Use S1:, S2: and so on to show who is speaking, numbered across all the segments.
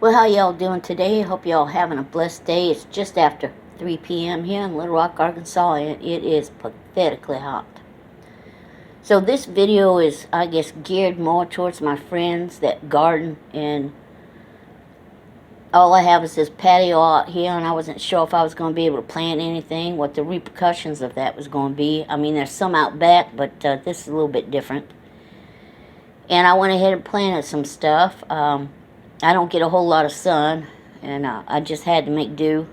S1: Well, how y'all doing today? Hope y'all having a blessed day. It's just after 3 p.m. here in Little Rock, Arkansas, and it is pathetically hot. So this video is, I guess, geared more towards my friends that garden, and all I have is this patio out here, and I wasn't sure if I was going to be able to plant anything, what the repercussions of that was going to be. I mean, there's some out back, but this is a little bit different. And I went ahead and planted some stuff. I don't get a whole lot of sun, and I just had to make do.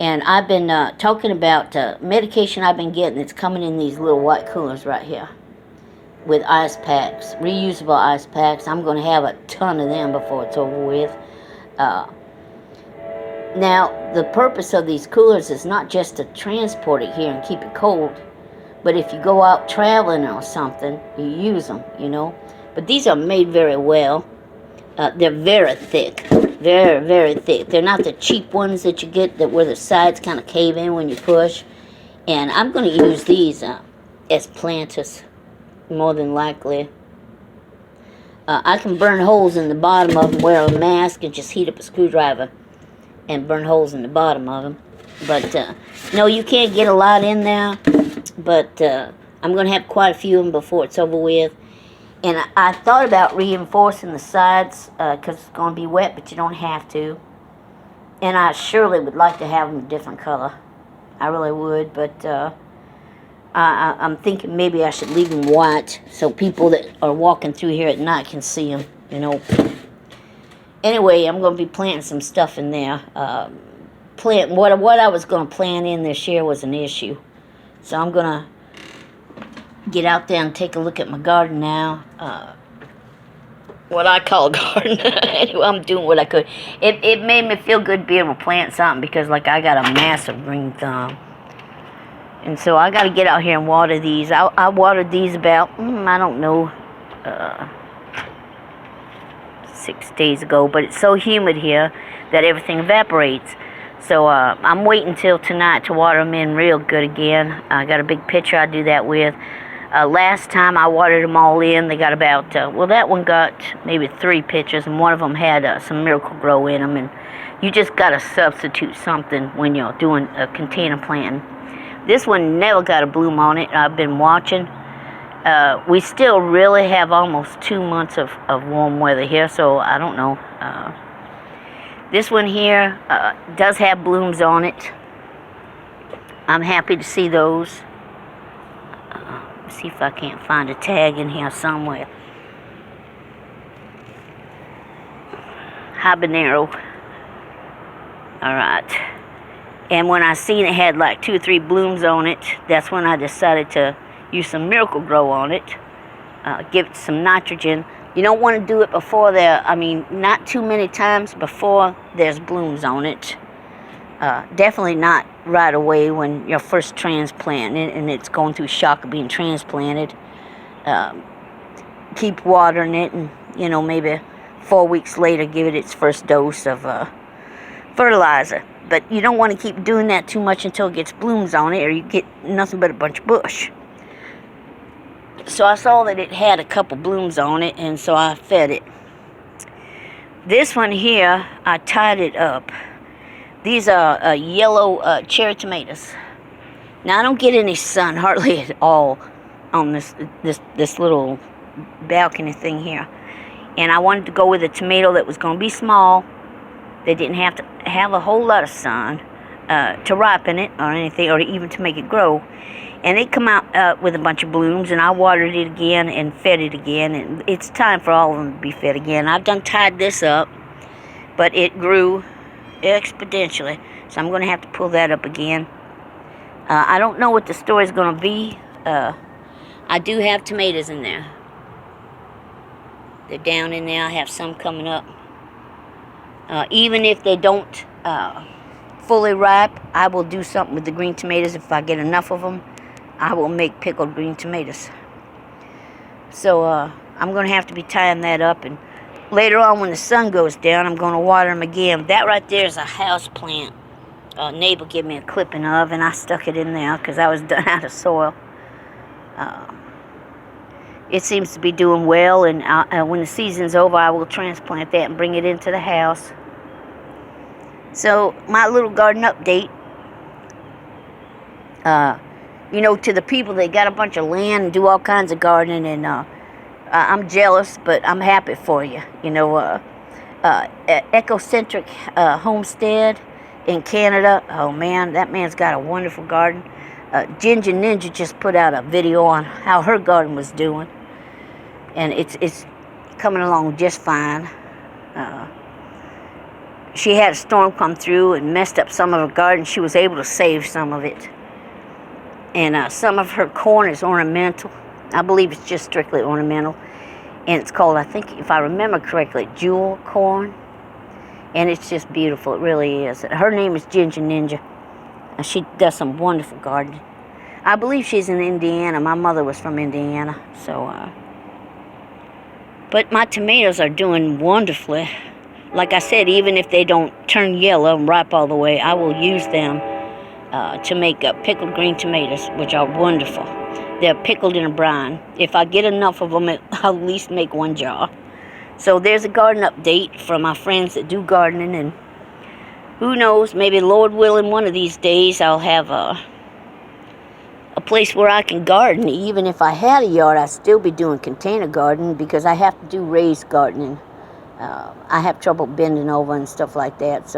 S1: And I've been talking about medication I've been getting. It's coming in these little white coolers right here with ice packs, reusable ice packs. I'm going to have a ton of them before it's over with. Now, the purpose of these coolers is not just to transport it here and keep it cold, but if you go out traveling or something, you use them, you know. But these are made very well. They're very thick, very, very thick. They're not the cheap ones that you get that where the sides kind of cave in when you push. And I'm going to use these as planters, more than likely. I can burn holes in the bottom of them, wear a mask, and just heat up a screwdriver and burn holes in the bottom of them. But, no, you can't get a lot in there, but I'm going to have quite a few of them before it's over with. And I thought about reinforcing the sides because it's going to be wet, but you don't have to. And I surely would like to have them a different color. I really would, but I'm thinking maybe I should leave them white so people that are walking through here at night can see them, you know. Anyway, I'm going to be planting some stuff in there. What I was going to plant in this year was an issue. So I'm going to get out there and take a look at my garden now. What I call a garden. Anyway, I'm doing what I could. It made me feel good to be able to plant something because, like, I got a massive green thumb. And so I got to get out here and water these. I watered these about, I don't know, 6 days ago. But it's so humid here that everything evaporates. So I'm waiting till tonight to water them in real good again. I got a big pitcher I do that with. Last time I watered them all in, they got about, well, that one got maybe 3 pitchers, and one of them had some Miracle-Gro in them, and you just got to substitute something when you're doing a container planting. This one never got a bloom on it. I've been watching. We still really have almost 2 months of warm weather here, so I don't know. This one here does have blooms on it. I'm happy to see those. See if I can't find a tag in here somewhere. Habanero. Alright. And when I seen it had like 2 or 3 blooms on it, that's when I decided to use some Miracle-Gro on it. Give it some nitrogen. You don't want to do it before not too many times before there's blooms on it. Definitely not right away when you're first transplanting and it's going through shock of being transplanted. Keep watering it, and maybe 4 weeks later give it its first dose of fertilizer. But you don't want to keep doing that too much until it gets blooms on it, or you get nothing but a bunch of bush. So I saw that it had a couple blooms on it, and so I fed it. This one here, I tied it up. These are yellow cherry tomatoes. Now, I don't get any sun hardly at all on this little balcony thing here. And I wanted to go with a tomato that was going to be small. They didn't have to have a whole lot of sun to ripen it or anything, or even to make it grow. And it come out with a bunch of blooms, and I watered it again and fed it again. And it's time for all of them to be fed again. I've done tied this up, but it grew exponentially, so I'm going to have to pull that up again. I don't know what the story is going to be. I do have tomatoes in there. They're down in there. I have some coming up. Even if they don't fully ripe, I will do something with the green tomatoes. If I get enough of them, I will make pickled green tomatoes. So I'm going to have to be tying that up, and later on, when the sun goes down, I'm going to water them again. That right there is a house plant. A neighbor gave me a clipping of, and I stuck it in there because I was done out of soil. it seems to be doing well, and when the season's over, I will transplant that and bring it into the house. So, my little garden update. To the people that got a bunch of land and do all kinds of gardening, and I'm jealous, but I'm happy for you. Ecocentric Homestead in Canada. Oh man, that man's got a wonderful garden. Ginger Ninja just put out a video on how her garden was doing, and it's coming along just fine. She had a storm come through and messed up some of her garden. She was able to save some of it. And some of her corn is ornamental. I believe it's just strictly ornamental. And it's called, I think, if I remember correctly, jewel corn. And it's just beautiful. It really is. Her name is Ginger Ninja. And she does some wonderful gardening. I believe she's in Indiana. My mother was from Indiana. But my tomatoes are doing wonderfully. Like I said, even if they don't turn yellow and ripe all the way, I will use them to make pickled green tomatoes, which are wonderful. They're pickled in a brine. If I get enough of them, I'll at least make one jar. So there's a garden update from my friends that do gardening, and who knows, maybe Lord willing, one of these days I'll have a place where I can garden. Even if I had a yard, I'd still be doing container gardening because I have to do raised gardening. I have trouble bending over and stuff like that,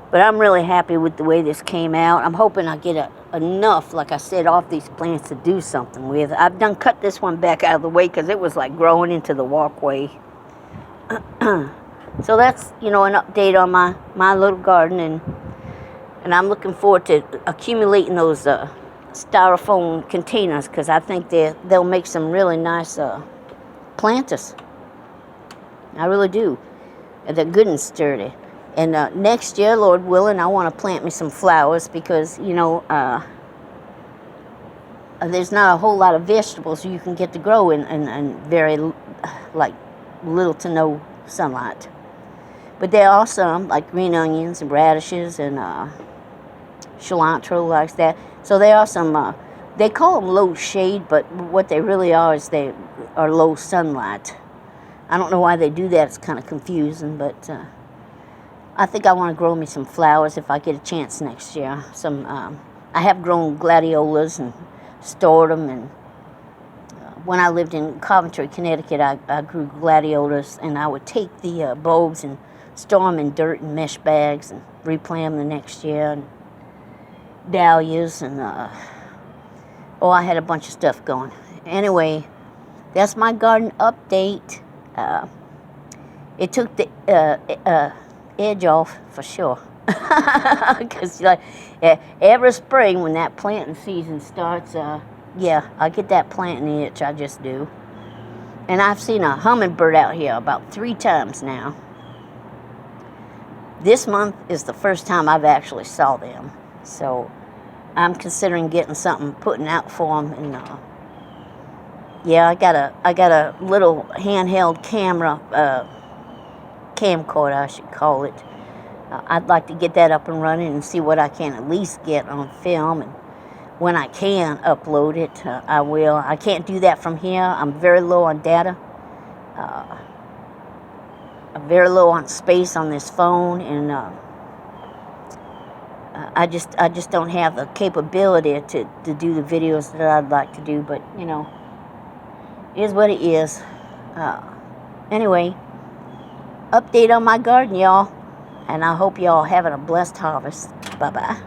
S1: but I'm really happy with the way this came out. I'm hoping I get enough, like I said, off these plants to do something with. I've done cut this one back out of the way because it was like growing into the walkway. So that's, an update on my little garden, and I'm looking forward to accumulating those styrofoam containers because I think they'll make some really nice planters. I really do. They're good and sturdy. And next year, Lord willing, I want to plant me some flowers because, there's not a whole lot of vegetables you can get to grow in very, little to no sunlight. But there are some, like green onions and radishes and cilantro, like that. So there are some, they call them low shade, but what they really are is they are low sunlight. I don't know why they do that. It's kind of confusing, but I think I want to grow me some flowers if I get a chance next year. I have grown gladiolas and stored them, and when I lived in Coventry, Connecticut, I grew gladiolas, and I would take the bulbs and store them in dirt and mesh bags and replant them the next year, and dahlias, and I had a bunch of stuff going. Anyway, that's my garden update. It took the edge off for sure. Because every spring when that planting season starts, I get that planting itch, I just do. And I've seen a hummingbird out here about 3 times now. This month is the first time I've actually saw them. So I'm considering getting something, putting out for them. And I got a little handheld camera, camcorder I should call it. I'd like to get that up and running and see what I can at least get on film, and when I can upload it, I will. I can't do that from here. I'm very low on data. I'm very low on space on this phone, and I just don't have the capability to do the videos that I'd like to do. But it is what it is. Anyway, update on my garden, y'all. And I hope y'all having a blessed harvest. Bye-bye.